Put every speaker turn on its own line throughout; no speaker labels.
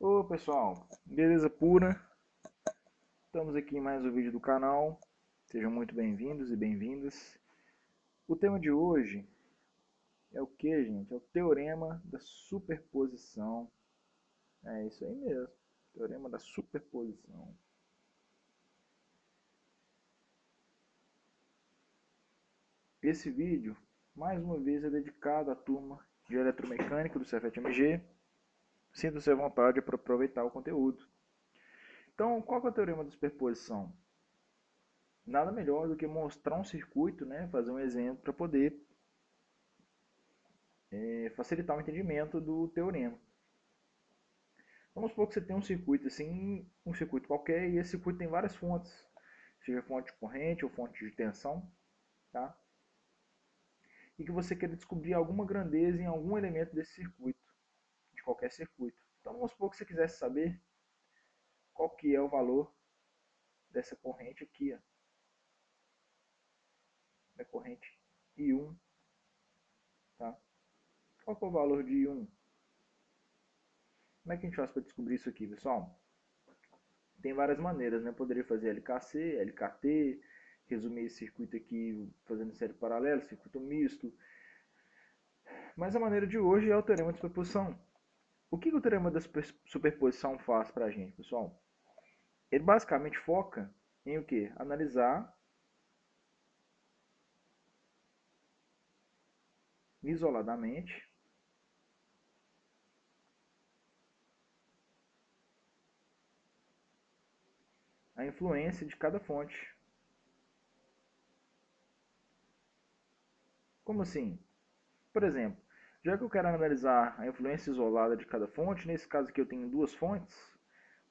Ô pessoal, beleza pura? Estamos aqui em mais um vídeo do canal. Sejam muito bem-vindos e bem-vindas. O tema de hoje é o que, gente? É o teorema da superposição. É isso aí mesmo, teorema da superposição. Esse vídeo, mais uma vez, é dedicado à turma de eletromecânica do Cefet-MG. Sinta-se à vontade para aproveitar o conteúdo. Então, qual é o teorema da superposição? Nada melhor do que mostrar um circuito, né? Fazer um exemplo para poder facilitar o entendimento do teorema. Vamos supor que você tem um circuito assim, um circuito qualquer, e esse circuito tem várias fontes, seja fonte de corrente ou fonte de tensão, tá? E que você quer descobrir alguma grandeza em algum elemento desse circuito, de qualquer circuito. Então vamos supor que você quisesse saber qual que é o valor dessa corrente aqui, ó, da corrente I1, tá? Qual que é o valor de I1? Como é que a gente faz para descobrir isso aqui, pessoal? Tem várias maneiras, né? Poderia fazer LKC, LKT, resumir esse circuito aqui fazendo série paralela, circuito misto. Mas a maneira de hoje é o teorema de superposição. O que o teorema da superposição faz para a gente, pessoal? Ele basicamente foca em o quê? Analisar isoladamente a influência de cada fonte. Como assim? Por exemplo, já que eu quero analisar a influência isolada de cada fonte, nesse caso aqui eu tenho duas fontes,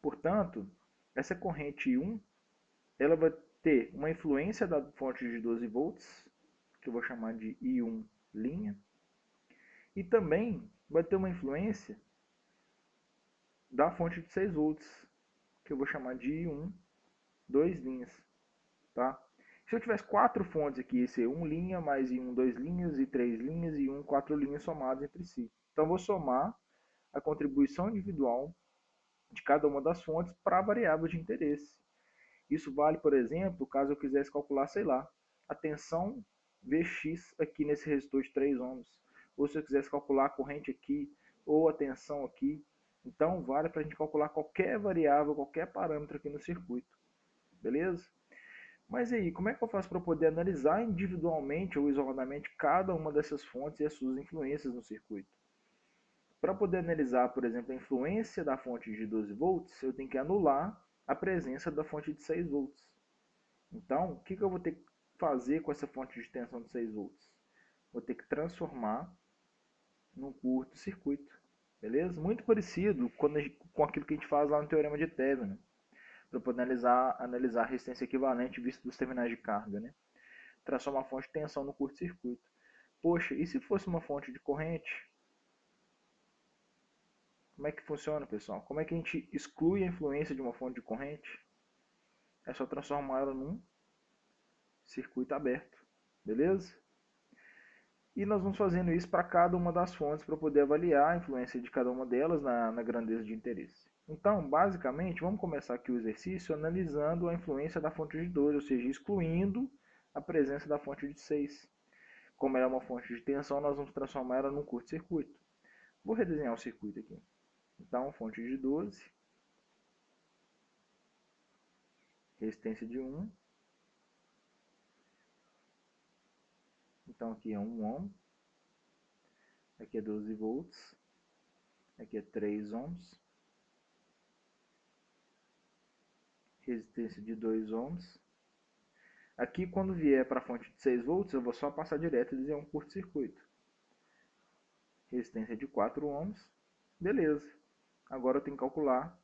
portanto, essa corrente I1 ela vai ter uma influência da fonte de 12 volts, que eu vou chamar de I1 linha, e também vai ter uma influência da fonte de 6 volts, que eu vou chamar de I1 2 linhas, tá? Se eu tivesse quatro fontes aqui, ia ser 1 linha, mais I1 2 linhas, e 3 linhas, e I1 4 linhas somadas entre si. Então eu vou somar a contribuição individual de cada uma das fontes para a variável de interesse. Isso vale, por exemplo, caso eu quisesse calcular, sei lá, a tensão Vx aqui nesse resistor de 3 ohms. Ou se eu quisesse calcular a corrente aqui, ou a tensão aqui. Então, vale para a gente calcular qualquer variável, qualquer parâmetro aqui no circuito. Beleza? Mas aí, como é que eu faço para poder analisar individualmente ou isoladamente cada uma dessas fontes e as suas influências no circuito? Para poder analisar, por exemplo, a influência da fonte de 12 volts, eu tenho que anular a presença da fonte de 6 volts. Então, o que eu vou ter que fazer com essa fonte de tensão de 6 volts? Vou ter que transformar num curto-circuito. Beleza? Muito parecido com aquilo que a gente faz lá no teorema de Thevenin, para poder analisar a resistência equivalente visto dos terminais de carga. Né? Transformar a fonte de tensão no curto-circuito. Poxa, e se fosse uma fonte de corrente? Como é que funciona, pessoal? Como é que a gente exclui a influência de uma fonte de corrente? É só transformar ela num circuito aberto. Beleza? E nós vamos fazendo isso para cada uma das fontes para poder avaliar a influência de cada uma delas na grandeza de interesse. Então, basicamente, vamos começar aqui o exercício analisando a influência da fonte de 12, ou seja, excluindo a presença da fonte de 6. Como ela é uma fonte de tensão, nós vamos transformar ela num curto-circuito. Vou redesenhar o circuito aqui. Então, fonte de 12, resistência de 1. Então, aqui é 1 ohm. Aqui é 12 volts. Aqui é 3 ohms. Resistência de 2 ohms. Aqui, quando vier para a fonte de 6 volts, eu vou só passar direto e dizer um curto-circuito. Resistência de 4 ohms. Beleza. Agora eu tenho que calcular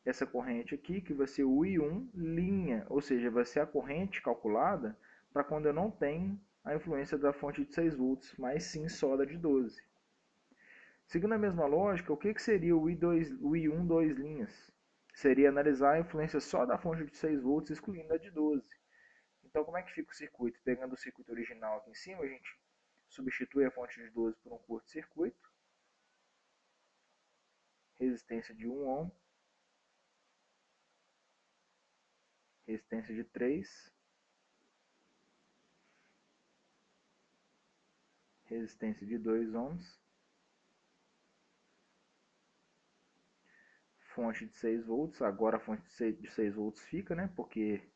essa corrente aqui, que vai ser o I1 linha, ou seja, vai ser a corrente calculada para quando eu não tenho a influência da fonte de 6 volts, mas sim só da de 12. Seguindo a mesma lógica, o que seria o I1 2 linhas? Seria analisar a influência só da fonte de 6 volts, excluindo a de 12. Então, como é que fica o circuito? Pegando o circuito original aqui em cima, a gente substitui a fonte de 12 por um curto-circuito. resistência de 1 ohm, resistência de 3, resistência de 2 ohms, fonte de 6 volts, agora a fonte de 6 volts fica, né, porque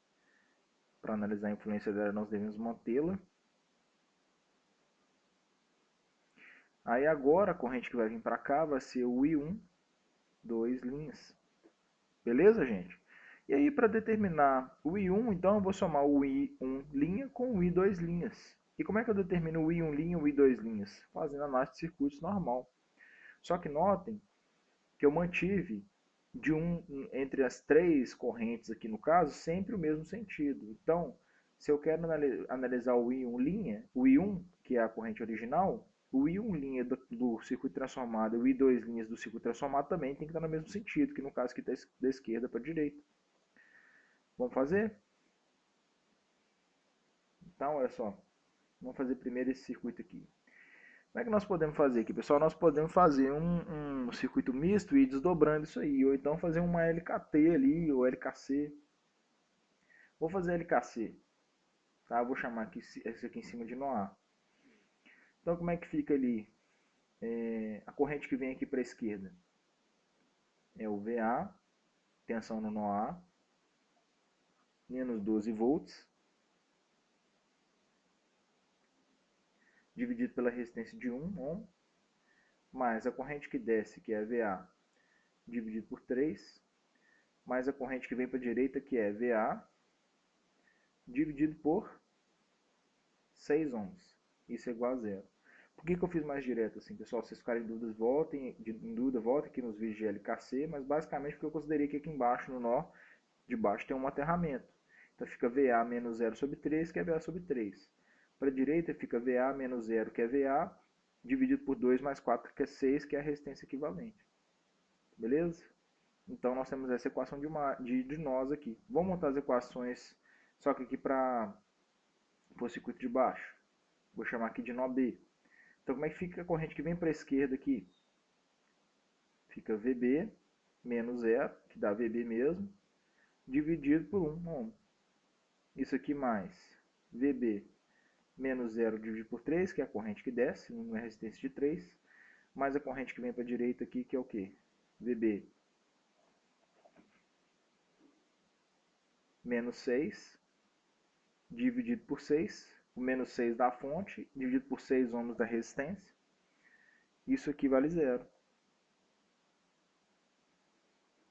para analisar a influência dela nós devemos mantê-la. Aí agora a corrente que vai vir para cá vai ser o I1, 2 linhas. Beleza, gente? E aí para determinar o I1, então eu vou somar o I1 linha com o I2 linhas. E como é que eu determino o I1 linha e o I2 linhas? Fazendo análise de circuitos normal. Só que notem que eu mantive entre as três correntes aqui no caso, sempre o mesmo sentido. Então, se eu quero analisar o I1 linha, o I1, que é a corrente original, o I1 linha do circuito transformado e o I2 linhas do circuito transformado também tem que estar no mesmo sentido, que no caso aqui está da esquerda para a direita. Vamos fazer? Então, olha só. Vamos fazer primeiro esse circuito aqui. Como é que nós podemos fazer aqui, pessoal? Nós podemos fazer um circuito misto e ir desdobrando isso aí, ou então fazer uma LKT ali, ou LKC. Vou fazer LKC, tá? Vou chamar aqui, esse aqui em cima de NOA. Então, como é que fica ali? A corrente que vem aqui para a esquerda é o VA, tensão no NOA, menos 12 volts, dividido pela resistência de 1 ohm, mais a corrente que desce, que é VA, dividido por 3, mais a corrente que vem para a direita, que é VA, dividido por 6 ohms. Isso é igual a zero. Por que eu fiz mais direto assim, pessoal? Se vocês ficarem em dúvida, voltem aqui nos vídeos de LKC, mas basicamente porque eu considerei que aqui embaixo, no nó de baixo, tem um aterramento. Então fica VA menos 0 sobre 3, que é VA sobre 3. Para a direita fica VA menos 0, que é VA, dividido por 2 mais 4, que é 6, que é a resistência equivalente. Beleza? Então nós temos essa equação de nós aqui. Vamos montar as equações, só que aqui para o circuito de baixo. Vou chamar aqui de nó B. Então como é que fica a corrente que vem para a esquerda aqui? Fica VB menos 0, que dá VB mesmo, dividido por 1 ohm. Isso aqui mais VB menos 0 dividido por 3, que é a corrente que desce, numa resistência de 3, mais a corrente que vem para a direita aqui, que é o quê? VB menos 6, dividido por 6, o menos 6 da fonte, dividido por 6 ohms da resistência. Isso aqui vale zero.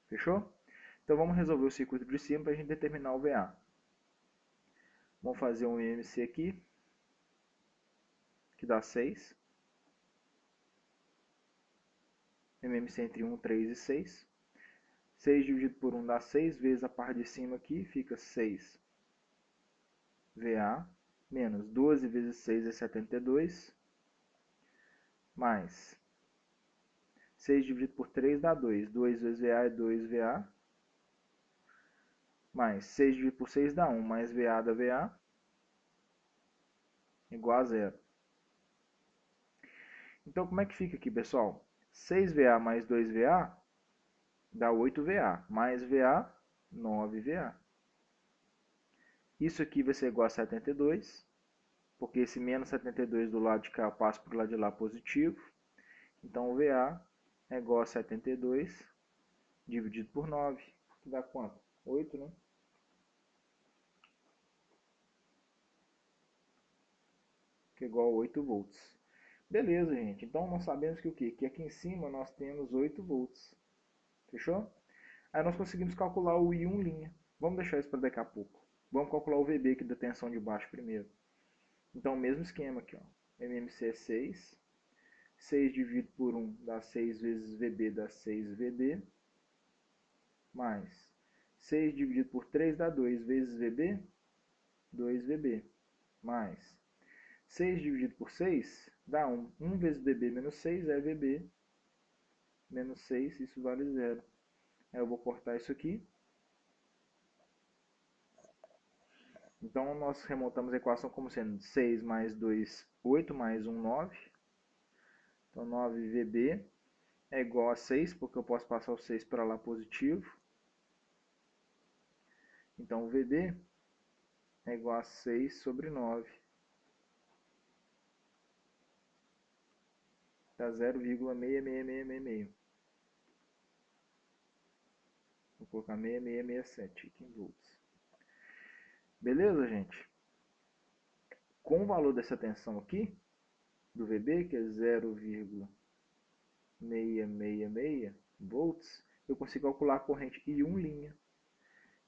Fechou? Então vamos resolver o circuito de cima para a gente determinar o VA. Vamos fazer um IMC aqui, que dá 6. MMC entre 1, 3 e 6. 6 dividido por 1 dá 6, vezes a parte de cima aqui, fica 6 VA, menos 12 vezes 6 é 72, mais 6 dividido por 3 dá 2. 2 vezes VA é 2 VA, mais 6 dividido por 6 dá 1, mais VA dá VA, igual a zero. Então, como é que fica aqui, pessoal? 6VA mais 2VA dá 8VA, mais VA, 9VA. Isso aqui vai ser igual a 72, porque esse menos 72 do lado de cá passa para o lado de lá positivo. Então, o VA é igual a 72 dividido por 9, que dá quanto? 8, né? Que é igual a 8 volts. Beleza, gente. Então, nós sabemos que o quê? Que aqui em cima nós temos 8 volts. Fechou? Aí nós conseguimos calcular o I1 linha. Vamos deixar isso para daqui a pouco. Vamos calcular o VB aqui da tensão de baixo primeiro. Então, o mesmo esquema aqui, ó. MMC é 6. 6 dividido por 1 dá 6 vezes VB dá 6 VB. Mais 6 dividido por 3 dá 2 vezes VB, 2 VB. Mais 6 dividido por 6 dá 1. 1 vezes VB menos 6 é VB menos 6, isso vale 0. Aí eu vou cortar isso aqui. Então, nós remontamos a equação como sendo 6 mais 2, 8, mais 1, 9. Então, 9VB é igual a 6, porque eu posso passar o 6 para lá positivo. Então, o VB é igual a 6 sobre 9. Dá 0,66666. Vou colocar 6667 aqui em volts. Beleza, gente? Com o valor dessa tensão aqui, do VB, que é 0,666 volts, eu consigo calcular a corrente I1 linha.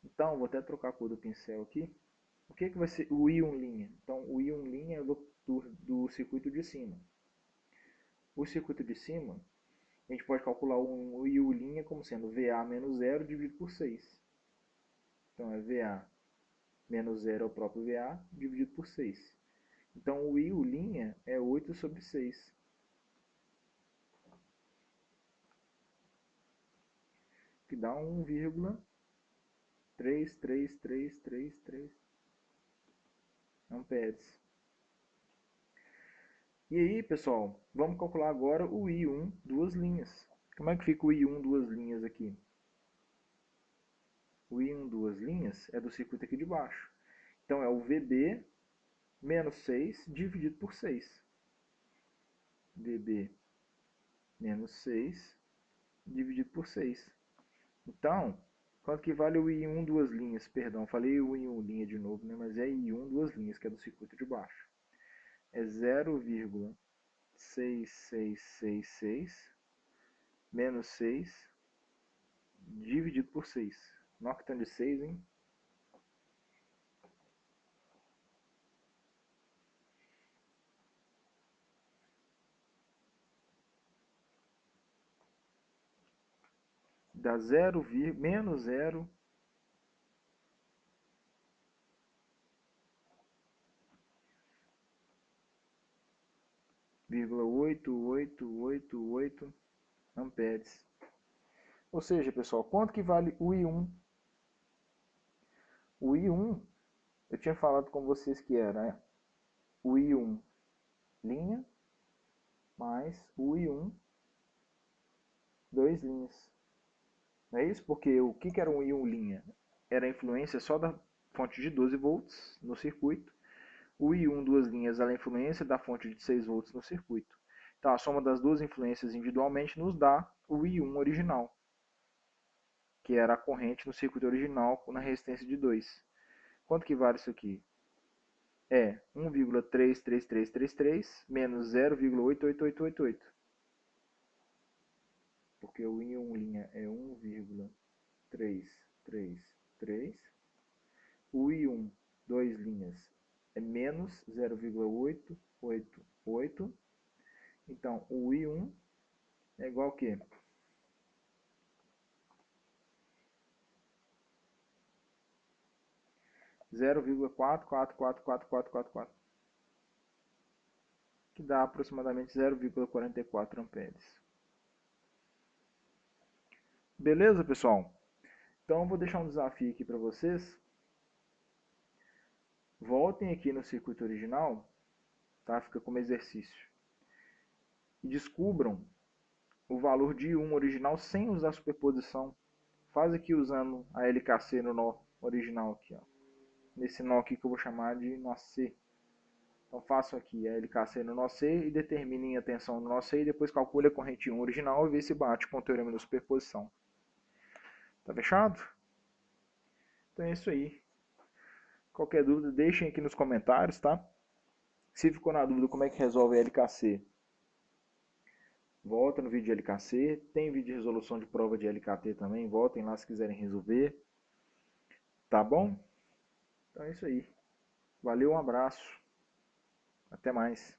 Então, vou até trocar a cor do pincel aqui. O que vai ser o I1 linha? Então, o I1 linha é do circuito de cima. O circuito de cima, a gente pode calcular o I1 linha como sendo VA menos 0 dividido por 6. Então, é VA menos 0 é o próprio VA dividido por 6. Então, o I1 linha é 8 sobre 6. Que dá 1,33333 amperes. E aí, pessoal, vamos calcular agora o I1 duas linhas. Como é que fica o I1 duas linhas aqui? O I1 duas linhas é do circuito aqui de baixo. Então, é o VB menos 6 dividido por 6. VB menos 6 dividido por 6. Então, quanto que vale o I1 duas linhas? Perdão, falei o I1 linha de novo, né? Mas é I1 duas linhas, que é do circuito de baixo. É 0,6666 menos 6 dividido por 6. Noctão de 6, hein? Dá menos 0,8888 amperes. Ou seja, pessoal, quanto que vale o I1? O I1, eu tinha falado com vocês que era, né? O I1 linha mais o I1 dois linhas. Não é isso? Porque o que era um I1 linha? Era a influência só da fonte de 12 volts no circuito. O I1 duas linhas era a influência da fonte de 6 volts no circuito. Então, a soma das duas influências individualmente nos dá o I1 original, que era a corrente no circuito original na resistência de 2. Quanto que vale isso aqui? É 1,33333 menos 0,88888. Porque o I1 linha é 1,333. O I1 dois linhas é menos 0,888. Então, o I1 é igual a quê? 0,444444, que dá aproximadamente 0,44 amperes. Beleza, pessoal? Então, eu vou deixar um desafio aqui para vocês. Voltem aqui no circuito original, tá? Fica como exercício. E descubram o valor de I1 original sem usar superposição. Faz aqui usando a LKC no nó original aqui, ó. Nesse nó aqui que eu vou chamar de nó C. Então faço aqui a LKC no nó C e determinem a tensão no nó C e depois calcule a corrente 1 original e vê se bate com o teorema da superposição. Tá fechado? Então é isso aí. Qualquer dúvida, deixem aqui nos comentários, tá? Se ficou na dúvida como é que resolve a LKC, volta no vídeo de LKC. Tem vídeo de resolução de prova de LKT também. Voltem lá se quiserem resolver. Tá bom? Então é isso aí. Valeu, um abraço. Até mais.